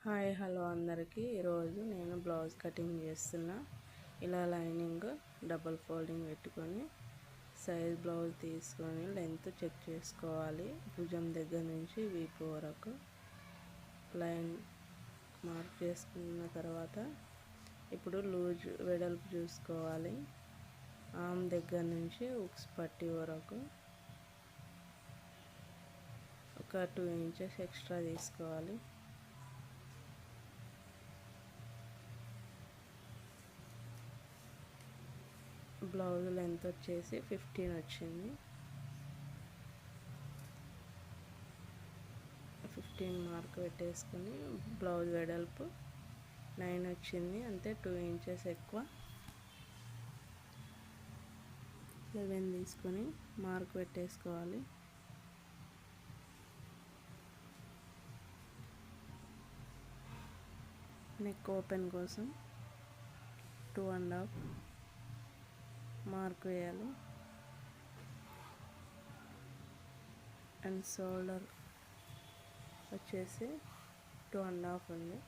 Hi hello అందరికీ ఈరోజు నేను బ్లౌజ్ కటింగ్ చేస్తున్నా. ఇలా లైనింగ్ డబుల్ ఫోల్డింగ్ పెట్టుకొని సైజ్ బ్లౌజ్ తీసుకొని లెంత్ చెక్ చేసుకోవాలి. భుజం దగ్గర నుంచి వీపు వరకు లైన్ మార్క్ చేసుకున్న తర్వాత ఇప్పుడు లూజ్ వెడల్పు చూసుకోవాలి. ఆర్మ్ దగ్గర నుంచి ఉక్స్ పట్టి వరకు ఒక 2 ఇంచెస్ ఎక్స్ట్రా తీసుకోవాలి. బ్లౌజ్ లెంత్ వచ్చేసి 15 వచ్చింది. 15 మార్క్ పెట్టేసుకొని బ్లౌజ్ వెడల్పు 9 వచ్చింది. అంతే 2 ఇంచెస్ ఎక్కువ 11 తీసుకొని మార్క్ పెట్టేసుకోవాలి. నెక్ ఓపెన్ కోసం 2.5 మార్క్ వేయాలి. అండ్ షోల్డర్ వచ్చేసి 2.5 ఉంది.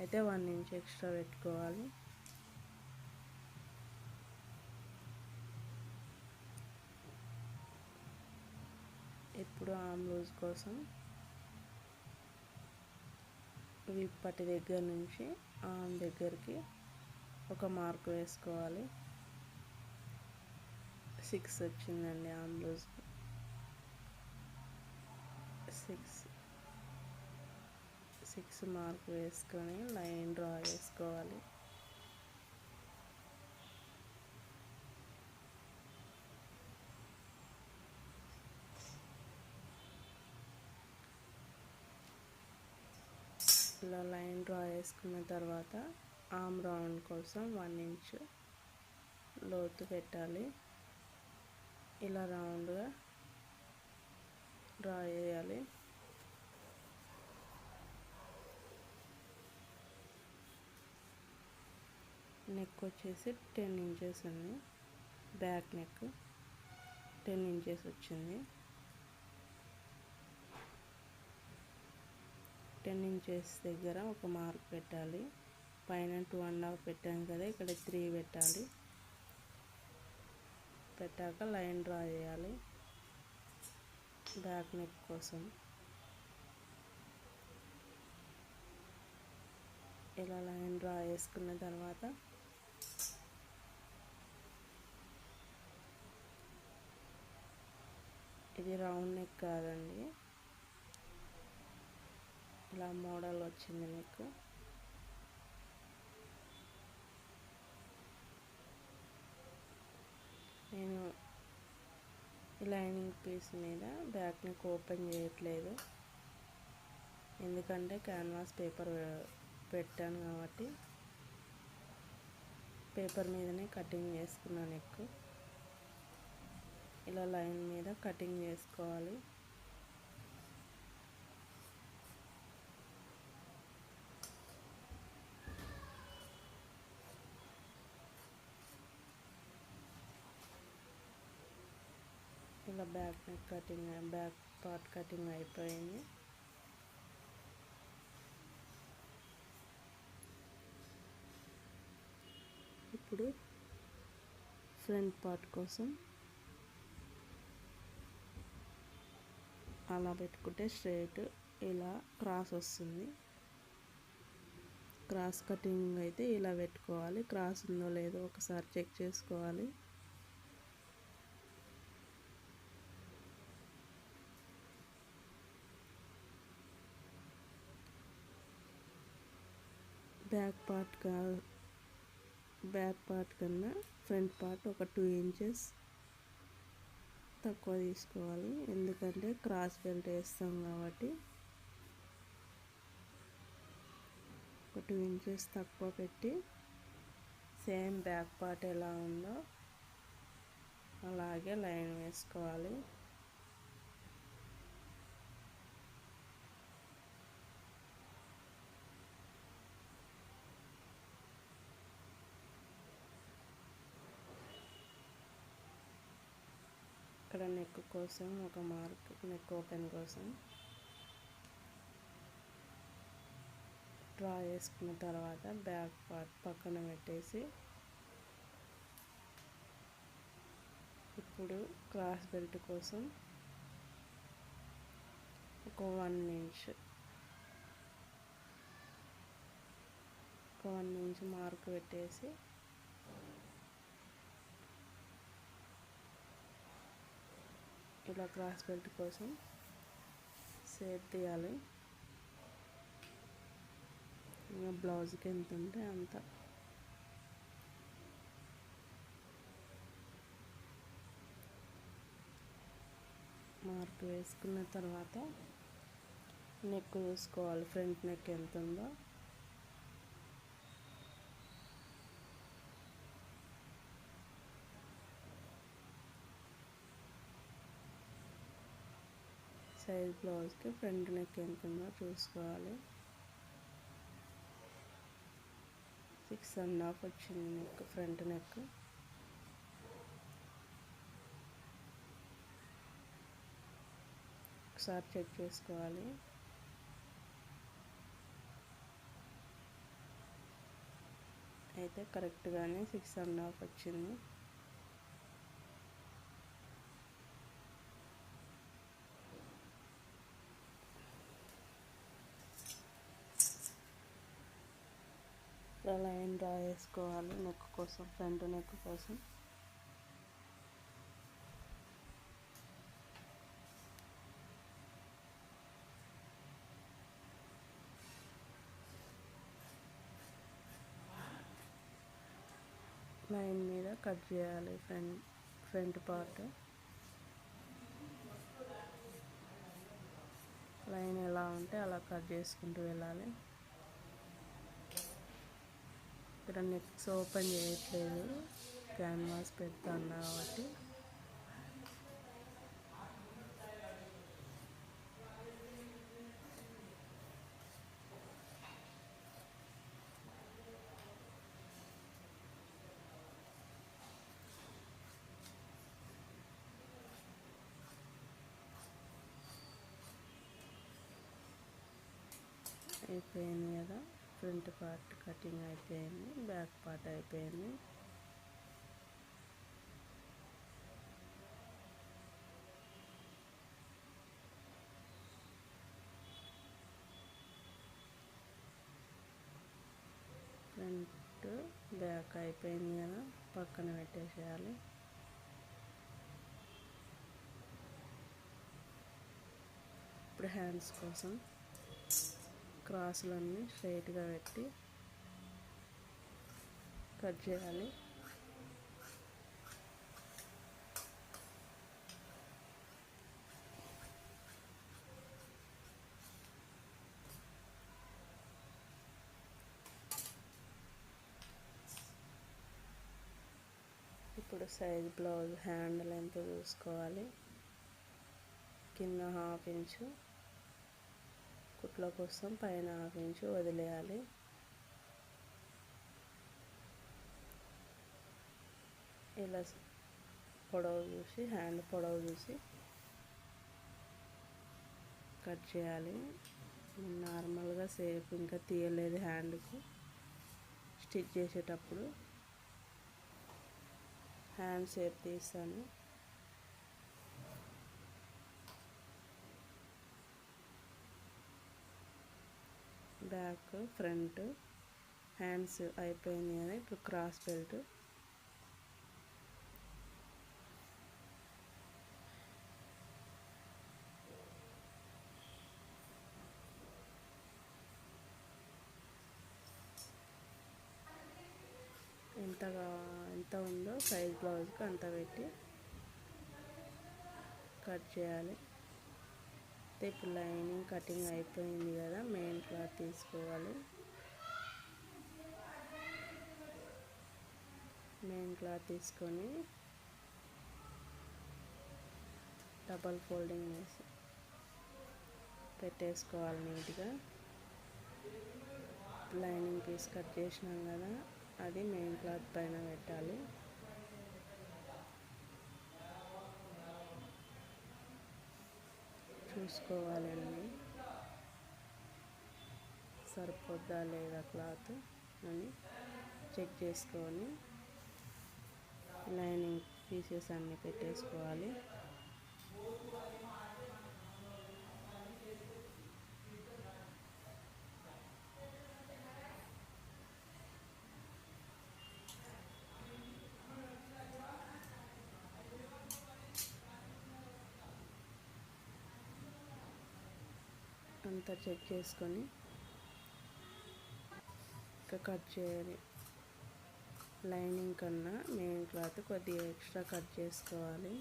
అయితే 1 ఇంచ్ ఎక్స్ట్రా పెట్టుకోవాలి. ఇప్పుడు ఆర్మ్ లూజ్ కోసం వీప్ పట్టి దగ్గర నుంచి ఆర్మ్ దగ్గరికి ఒక మార్క్ వేసుకోవాలి. 6 వచ్చిందండి ఆర్మ్ లూజ్. 6 మార్క్ వేసుకొని లైన్ డ్రా చేసుకోవాలి. ఇలా లైన్ డ్రా చేసుకున్న తర్వాత ఆర్మ్ రౌండ్ కోసం 1 ఇంచ్ లోతు పెట్టాలి. ఇలా రౌండ్గా డ్రా చేయాలి. నెక్ వచ్చేసి 10 ఇంచెస్ ఉంది. బ్యాక్ నెక్ 10 ఇంచెస్ వచ్చింది. 10 ఇంచెస్ దగ్గర ఒక మార్క్ పెట్టాలి. పైన 2.5 పెట్టాను కదా, ఇక్కడ 3 పెట్టాలి. పెట్టాక లైన్ డ్రా చేయాలి బ్యాక్ నెక్ కోసం. ఇలా లైన్ డ్రా చేసుకున్న తర్వాత ఇది రౌండ్ నెక్ కాదండి, ఇలా మోడల్ వచ్చింది నెక్. నేను లైనింగ్ పీస్ మీద బ్యాక్ నెక్ ఓపెన్ చేయట్లేదు, ఎందుకంటే క్యాన్వాస్ పేపర్ పెట్టాను కాబట్టి పేపర్ మీదనే కటింగ్ చేసుకున్నాను నెక్. ఇలా లైన్ మీద కటింగ్ చేసుకోవాలి. ఇలా back neck cutting, back part cutting అయిపోయింది. ఇప్పుడు ఫ్రంట్ పార్ట్ కోసం అలా పెట్టుకుంటే స్ట్రైట్ ఇలా క్రాస్ వస్తుంది. క్రాస్ కటింగ్ అయితే ఇలా పెట్టుకోవాలి. క్రాస్ ఉందో లేదో ఒకసారి చెక్ చేసుకోవాలి. బ్యాక్ పార్ట్ కన్నా ఫ్రంట్ పార్ట్ ఒక 2 ఇంచెస్ తక్కువ తీసుకోవాలి, ఎందుకంటే క్రాస్ బెల్ట్ వేస్తాం కాబట్టి. ఒక 2 ఇంచెస్ తక్కువ పెట్టి సేమ్ బ్యాక్ పార్ట్ ఎలా ఉందో అలాగే లైన్ వేసుకోవాలి. ఇక్కడ నెక్ కోసం ఒక మార్క్, నెక్ ఓపెన్ కోసం డ్రా చేసుకున్న తర్వాత బ్యాక్ పార్ట్ పక్కన పెట్టేసి ఇప్పుడు క్రాస్ బెల్ట్ కోసం ఒక 1 ఇంచ్ మార్క్ పెట్టేసి ఇలా క్రాస్ బెల్ట్ కోసం షేప్ తీయాలి. ఇంకా బ్లౌజ్కి ఎంత ఉంటే అంత. మార్క్ వేసుకున్న తర్వాత నెక్ చూసుకోవాలి, ఫ్రంట్ నెక్ ఎంత ఉందో. సైజ్ బ్లౌజ్కి ఫ్రంట్ నెక్ ఎంత ఉందో చూసుకోవాలి. 6.5 వచ్చింది నెక్, ఫ్రంట్ నెక్. ఒకసారి చెక్ చేసుకోవాలి. అయితే కరెక్ట్గానే 6.5 వచ్చింది. లైన్ డ్రా చేసుకోవాలి నెక్ కోసం, ఫ్రంట్ నెక్ కోసం. లైన్ మీద కట్ చేయాలి ఫ్రంట్ పార్ట్. లైన్ ఎలా ఉంటే అలా కట్ చేసుకుంటూ వెళ్ళాలి. ఇక్కడ నెక్స్ ఓపెన్ చేయట్లేదు, క్యాన్వాస్ పెడతాను కాబట్టి. అయిపోయింది కదా, ఫ్రంట్ పార్ట్ కటింగ్ అయిపోయింది, బ్యాక్ పార్ట్ అయిపోయింది. ఫ్రంట్ బ్యాక్ అయిపోయింది కదా, పక్కన పెట్టేసేయాలి. ఇప్పుడు హ్యాండ్స్ కోసం క్రాసులన్నీ స్ట్రైట్గా పెట్టి కట్ చేయాలి. ఇప్పుడు సైజ్ బ్లౌజ్ హ్యాండ్ లెంత్ చూసుకోవాలి. కింద 1/2 ఇంచు, కుట్ల కోసం పైన 1/2 ఇంచు వదిలేయాలి. ఇలా పొడవు చూసి, హ్యాండ్ పొడవు చూసి కట్ చేయాలి. నార్మల్గా షేప్ ఇంకా తీయలేదు హ్యాండ్కు. స్టిచ్ చేసేటప్పుడు హ్యాండ్ షేప్ తీస్తాను. బ్యాక్ ఫ్రంట్ హ్యాండ్స్ అయిపోయింది కదా, ఇప్పుడు క్రాస్ బెల్ట్. ఎంత ఉందో సైజ్ బ్లౌజ్కి అంత పెట్టి కట్ చేయాలి. ఇప్పుడు లైనింగ్ కటింగ్ అయిపోయింది కదా, మెయిన్ క్లాత్ తీసుకోవాలి. మెయిన్ క్లాత్ తీసుకొని డబల్ ఫోల్డింగ్ వేసి పెట్టేసుకోవాలి నీట్గా. లైనింగ్ పీస్ కట్ చేసినాం కదా, అది మెయిన్ క్లాత్ పైన పెట్టాలి. చూసుకోవాలండి. సరిపోద్దా లేదా క్లాత్ అని చెక్ చేసుకొని లైనింగ్ పీసెస్ అన్నీ పెట్టేసుకోవాలి. అంతా చెక్ చేసుకొని ఇంకా కట్ చేయాలి. లైనింగ్ కన్నా మెయిన్ క్లాత్ కొద్దిగా ఎక్స్ట్రా కట్ చేసుకోవాలి.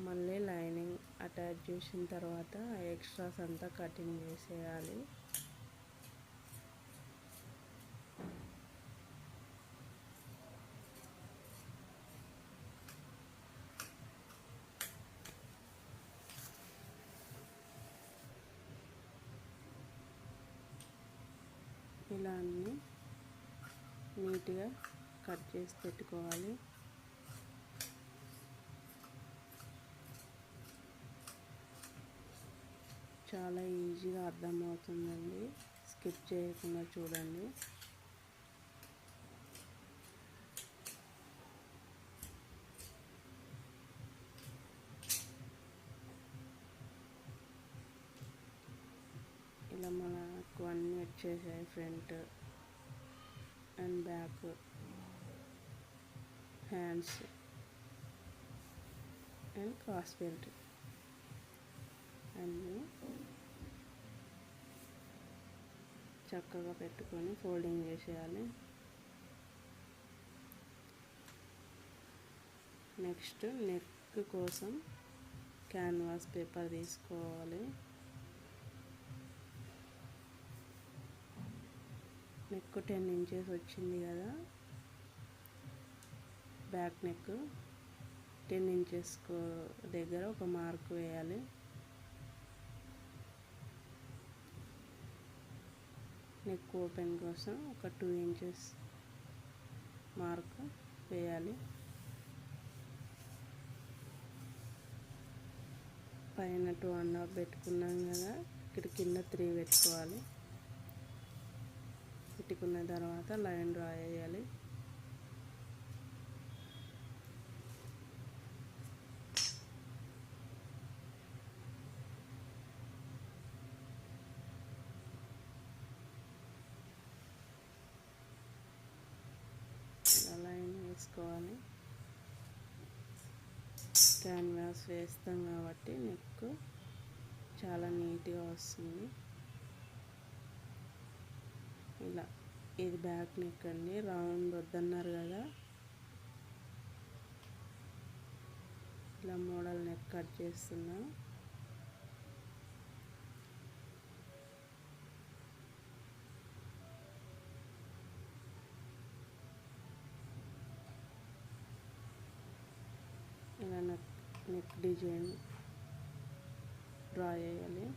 మళ్ళీ లైనింగ్ అటాచ్ చేసిన తర్వాత ఎక్స్ట్రాస్ అంతా కటింగ్ చేసేయాలి. ఇలా అన్నీ నీట్గా కట్ చేసి పెట్టుకోవాలి. చాలా ఈజీగా అర్థమవుతుందండి, స్కిప్ చేయకుండా చూడండి. ఇలా మనకు అన్నీ వచ్చేసాయి, front and back, hands and cross belt అన్నీ చక్కగా పెట్టుకొని ఫోల్డింగ్ చేసేయాలి. నెక్స్ట్ నెక్ కోసం క్యాన్వాస్ పేపర్ తీసుకోవాలి. నెక్ 10 ఇంచెస్ వచ్చింది కదా, బ్యాక్ నెక్ 10 ఇంచెస్ దగ్గర ఒక మార్క్ వేయాలి. నెక్ ఓపెన్ కోసం ఒక 2 ఇంచెస్ మార్క్ వేయాలి. పైన 2.5 పెట్టుకున్నాం కదా, ఇక్కడ కింద 3 పెట్టుకోవాలి. పెట్టుకున్న తర్వాత లైన్ డ్రా చేయాలి. లైన్ వేసుకోవాలి. క్యాన్వాస్ వేస్తాం కాబట్టి నెక్ చాలా నీట్గా వస్తుంది. ఇలా ఇది బ్యాక్ నెక్ అండి, రౌండ్ వద్దన్నారు కదా, ఇలా మోడల్ నెక్ కట్ చేస్తున్నా. ఇలా నెక్ డిజైన్ డ్రా చేయాలి.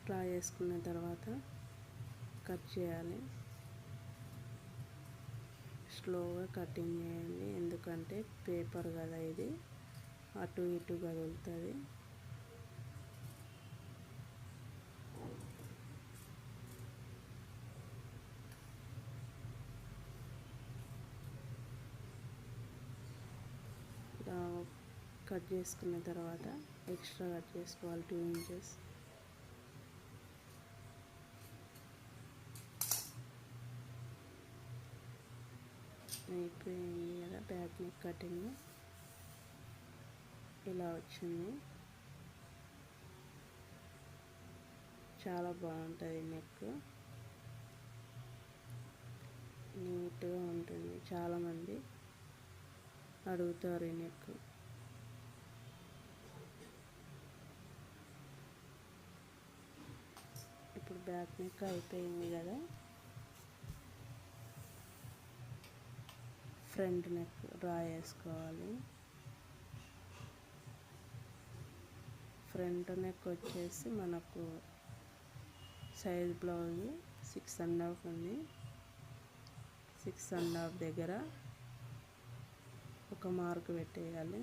డ్రా చేసుకున్న తర్వాత కట్ చేయాలి. స్లోగా కటింగ్ చేయండి, ఎందుకంటే పేపర్ కదా ఇది, అటు ఇటు కదులుతుంది. కట్ చేసుకున్న తర్వాత ఎక్స్ట్రా కట్ చేసుకోవాలి 2 ఇంచెస్. అయిపోయింది కదా బ్యాక్ నెక్ కటింగ్, ఇలా వచ్చింది. చాలా బాగుంటుంది నెక్, నీట్గా ఉంటుంది. చాలామంది అడుగుతారు ఈ నెక్. ఇప్పుడు బ్యాక్ నెక్ అయిపోయింది కదా, ఫ్రంట్ నెక్ డ్రా చేసుకోవాలి. ఫ్రంట్ నెక్ వచ్చేసి మనకు సైజ్ బ్లౌజ్ 6.5 ఉంది. 6.5 దగ్గర ఒక మార్క్ పెట్టేయాలి.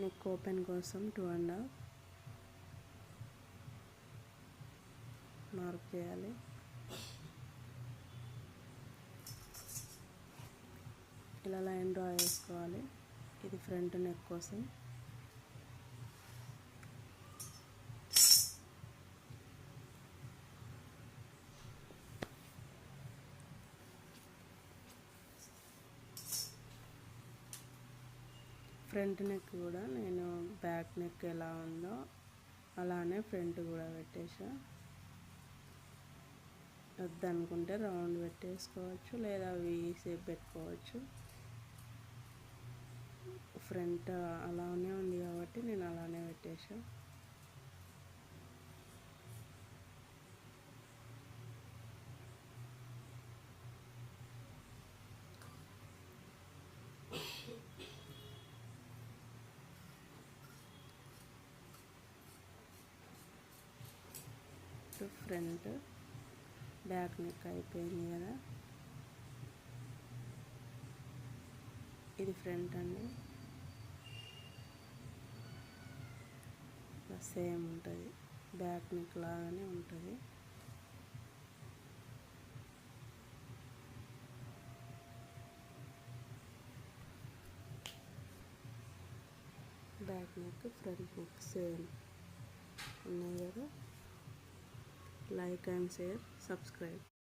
నెక్ ఓపెన్ కోసం 2.5 మార్క్ చేయాలి. ఇలా లైన్ డ్రా చేసుకోవాలి. ఇది ఫ్రంట్ నెక్ కోసం. ఫ్రంట్ నెక్ కూడా నేను బ్యాక్ నెక్ ఎలా ఉందో అలానే ఫ్రంట్ కూడా పెట్టేసా. వద్దనుకుంటే రౌండ్ పెట్టేసుకోవచ్చు, లేదా వి షేప్ పెట్టుకోవచ్చు. ఫ్రంట్ అలానే ఉంది కాబట్టి నేను అలానే పెట్టేసా. ఫ్రంట్ బ్యాక్ నెక్ అయిపోయింది కదా. ఇది ఫ్రంట్ అండి. సేమ్ ఉంటుంది, బ్యాక్ నెక్ లాగానే ఉంటుంది. Back neck front neck same ఉన్నాయి కదా. Like and share, subscribe.